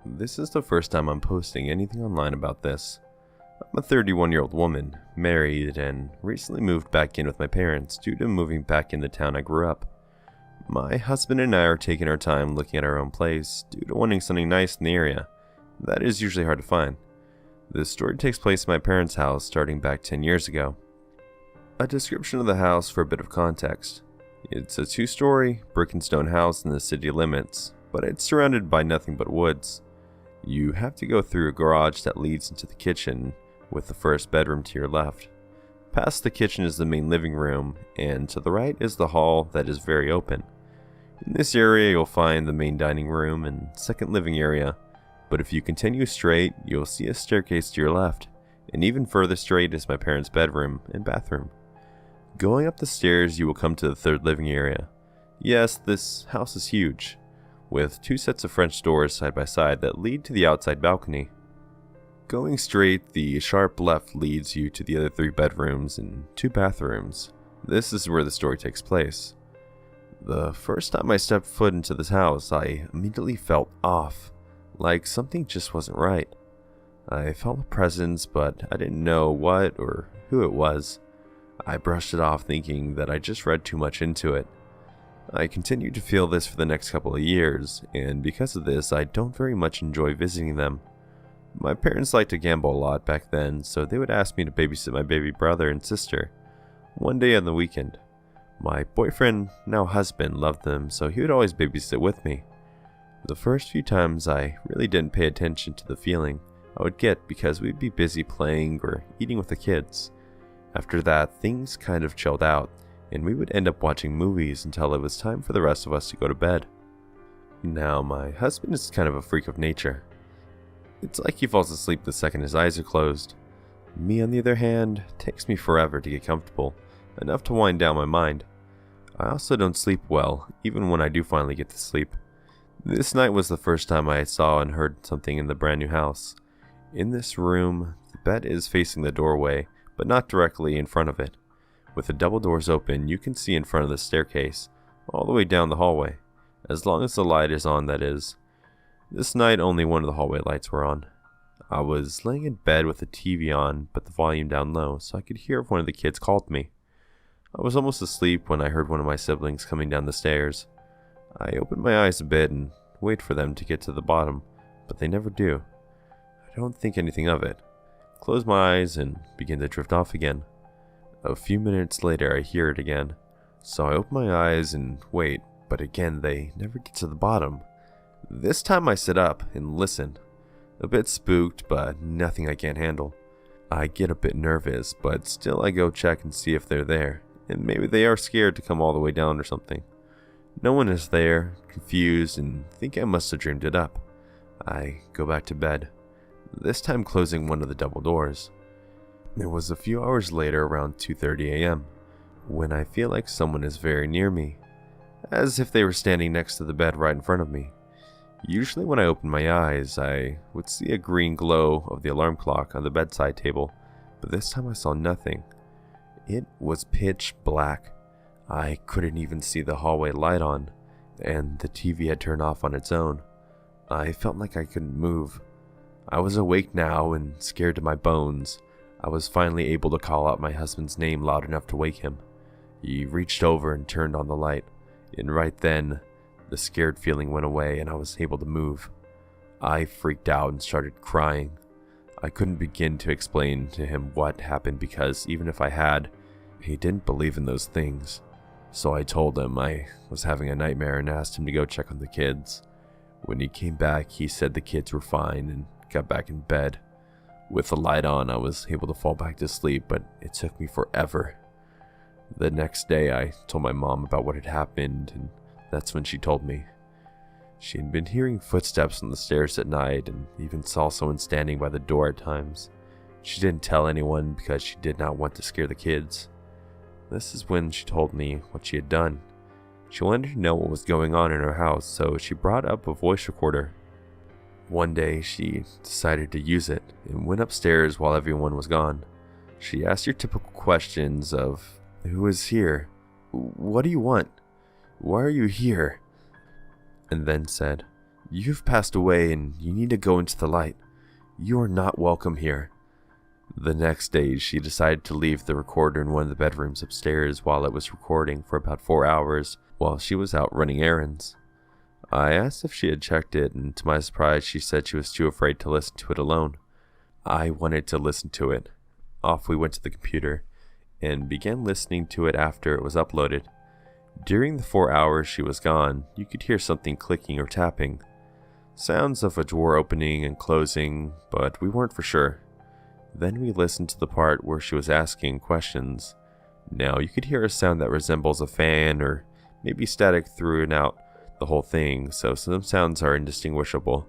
This is the first time I'm posting anything online about this. I'm a 31-year-old woman, married, and recently moved back in with my parents due to moving back in the town I grew up. My husband and I are taking our time looking at our own place due to wanting something nice in the area. That is usually hard to find. This story takes place in my parents' house starting back 10 years ago. A description of the house for a bit of context. It's a 2-story, brick and stone house in the city limits, but it's surrounded by nothing but woods. You have to go through a garage that leads into the kitchen, with the first bedroom to your left. Past the kitchen is the main living room, and to the right is the hall that is very open. In this area you'll find the main dining room and second living area, but if you continue straight, you'll see a staircase to your left, and even further straight is my parents' bedroom and bathroom. Going up the stairs you will come to the third living area. Yes, this house is huge, with 2 sets of French doors side by side that lead to the outside balcony. Going straight, the sharp left leads you to the other 3 bedrooms and 2 bathrooms. This is where the story takes place. The first time I stepped foot into this house, I immediately felt off, like something just wasn't right. I felt a presence, but I didn't know what or who it was. I brushed it off thinking that I just read too much into it. I continued to feel this for the next couple of years, and because of this, I don't very much enjoy visiting them. My parents liked to gamble a lot back then, so they would ask me to babysit my baby brother and sister one day on the weekend. My boyfriend, now husband, loved them, so he would always babysit with me. The first few times I really didn't pay attention to the feeling I would get because we'd be busy playing or eating with the kids. After that, things kind of chilled out, and we would end up watching movies until it was time for the rest of us to go to bed. Now, my husband is kind of a freak of nature. It's like he falls asleep the second his eyes are closed. Me, on the other hand, takes me forever to get comfortable, enough to wind down my mind. I also don't sleep well, even when I do finally get to sleep. This night was the first time I saw and heard something in the brand new house. In this room, the bed is facing the doorway, but not directly in front of it. With the double doors open, you can see in front of the staircase, all the way down the hallway, as long as the light is on, that is. This night, only one of the hallway lights were on. I was laying in bed with the TV on, but the volume down low, so I could hear if one of the kids called me. I was almost asleep when I heard one of my siblings coming down the stairs. I opened my eyes a bit and wait for them to get to the bottom, but they never do. I don't think anything of it. Close my eyes and begin to drift off again. A few minutes later I hear it again, so I open my eyes and wait, but again they never get to the bottom. This time I sit up and listen. A bit spooked, but nothing I can't handle. I get a bit nervous, but still I go check and see if they're there, and maybe they are scared to come all the way down or something. No one is there, confused, and think I must have dreamed it up. I go back to bed, this time closing one of the double doors. It was a few hours later, around 2:30 a.m., when I feel like someone is very near me, as if they were standing next to the bed right in front of me. Usually when I open my eyes, I would see a green glow of the alarm clock on the bedside table, but this time I saw nothing. It was pitch black. I couldn't even see the hallway light on, and the TV had turned off on its own. I felt like I couldn't move. I was awake now and scared to my bones. I was finally able to call out my husband's name loud enough to wake him. He reached over and turned on the light, and right then, the scared feeling went away and I was able to move. I freaked out and started crying. I couldn't begin to explain to him what happened because even if I had, he didn't believe in those things. So I told him I was having a nightmare and asked him to go check on the kids. When he came back, he said the kids were fine and got back in bed. With the light on, I was able to fall back to sleep, but it took me forever. The next day, I told my mom about what had happened, and that's when she told me. She had been hearing footsteps on the stairs at night and even saw someone standing by the door at times. She didn't tell anyone because she did not want to scare the kids. This is when she told me what she had done. She wanted to know what was going on in her house, so she brought up a voice recorder. One day, she decided to use it and went upstairs while everyone was gone. She asked your typical questions of, "Who is here? What do you want? Why are you here?" And then said, You've passed away and you need to go into the light. You are not welcome here. The next day, she decided to leave the recorder in one of the bedrooms upstairs while it was recording for about 4 hours while she was out running errands. I asked if she had checked it, and to my surprise, she said she was too afraid to listen to it alone. I wanted to listen to it. Off we went to the computer and began listening to it after it was uploaded. During the 4 hours she was gone, you could hear something clicking or tapping. Sounds of a door opening and closing, but we weren't for sure. Then we listened to the part where she was asking questions. Now you could hear a sound that resembles a fan or maybe static through and out the whole thing, so some sounds are indistinguishable.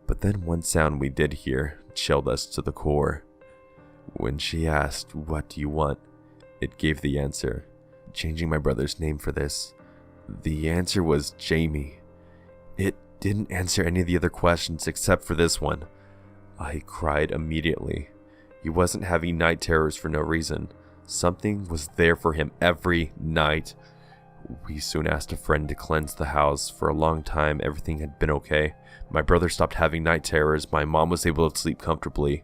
But then one sound we did hear chilled us to the core. When she asked, "What do you want?" it gave the answer, changing my brother's name for this. The answer was Jamie. It didn't answer any of the other questions except for this one. I cried immediately. He wasn't having night terrors for no reason. Something was there for him every night. We soon asked a friend to cleanse the house. For a long time, everything had been okay. My brother stopped having night terrors, my mom was able to sleep comfortably,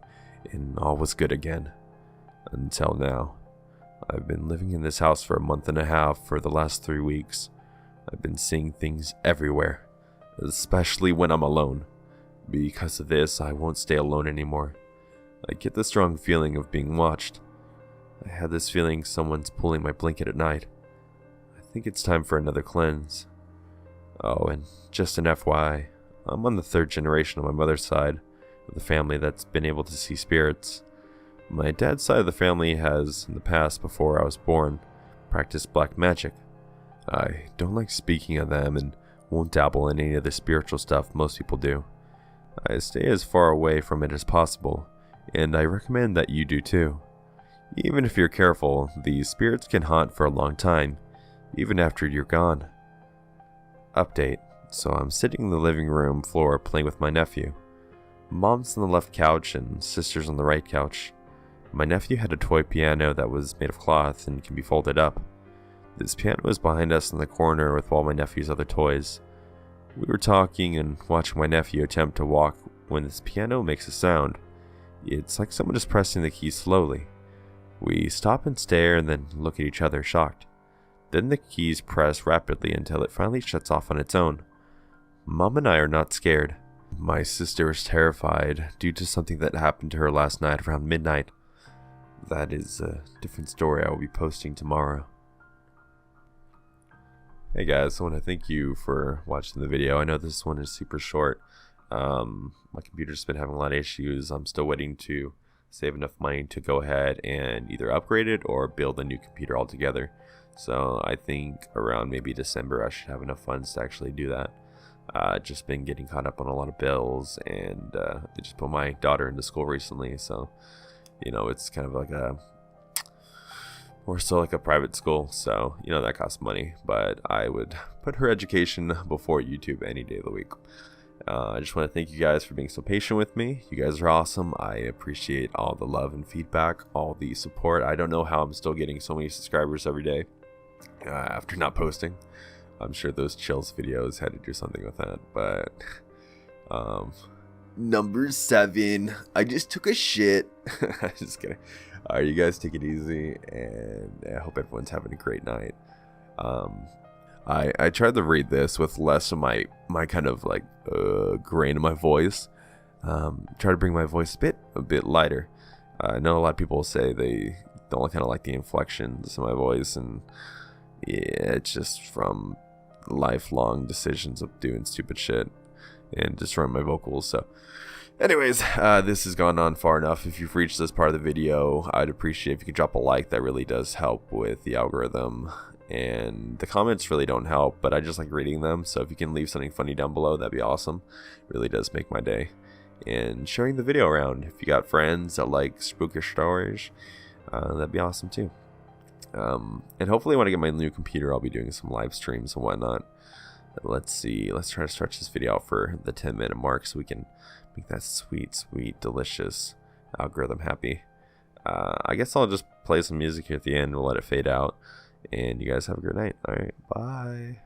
and all was good again. Until now. I've been living in this house for a month and a half for the last 3 weeks. I've been seeing things everywhere, especially when I'm alone. Because of this, I won't stay alone anymore. I get the strong feeling of being watched. I had this feeling someone's pulling my blanket at night. I think it's time for another cleanse. Oh, and just an FYI, I'm on the 3rd generation on my mother's side of the family that's been able to see spirits. My dad's side of the family has, in the past before I was born, practiced black magic. I don't like speaking of them and won't dabble in any of the spiritual stuff most people do. I stay as far away from it as possible, and I recommend that you do too. Even if you're careful, these spirits can haunt for a long time, even after you're gone. Update. So I'm sitting in the living room floor playing with my nephew. Mom's on the left couch and sister's on the right couch. My nephew had a toy piano that was made of cloth and can be folded up. This piano was behind us in the corner with all my nephew's other toys. We were talking and watching my nephew attempt to walk when this piano makes a sound. It's like someone is pressing the keys slowly. We stop and stare and then look at each other shocked. Then the keys press rapidly until it finally shuts off on its own. Mom and I are not scared. My sister is terrified due to something that happened to her last night around midnight. That is a different story I will be posting tomorrow. Hey guys, I want to thank you for watching the video. I know this one is super short. My computer's been having a lot of issues. I'm still waiting to save enough money to go ahead and either upgrade it or build a new computer altogether. So I think around maybe December I should have enough funds to actually do that. Just been getting caught up on a lot of bills, and they just put my daughter into school recently, so you know, it's kind of like a more so like a private school, so you know that costs money, but I would put her education before YouTube any day of the week. I just want to thank you guys for being so patient with me. You guys are awesome. I appreciate all the love and feedback, all the support. I don't know how I'm still getting so many subscribers every day after not posting. I'm sure those chills videos had to do something with that, but number 7, I just took a shit. Just kidding. Alright, you guys take it easy, and I hope everyone's having a great night. I tried to read this with less of my kind of like grain in my voice. Try to bring my voice a bit lighter. I know a lot of people say they don't kind of like the inflections in my voice, and yeah, it's just from lifelong decisions of doing stupid shit and destroying my vocals. So anyways, this has gone on far enough. If you've reached this part of the video, I'd appreciate if you could drop a like. That really does help with the algorithm, and the comments really don't help, but I just like reading them. So if you can leave something funny down below, that'd be awesome. It really does make my day. And sharing the video around, if you got friends that like spooky stories, that'd be awesome too. And hopefully when I get my new computer, I'll be doing some live streams and whatnot. Let's see, let's try to stretch this video out for the 10-minute mark so we can make that sweet, delicious algorithm happy. I guess I'll just play some music here at the end. We'll let it fade out, and you guys have a good night. All right, bye.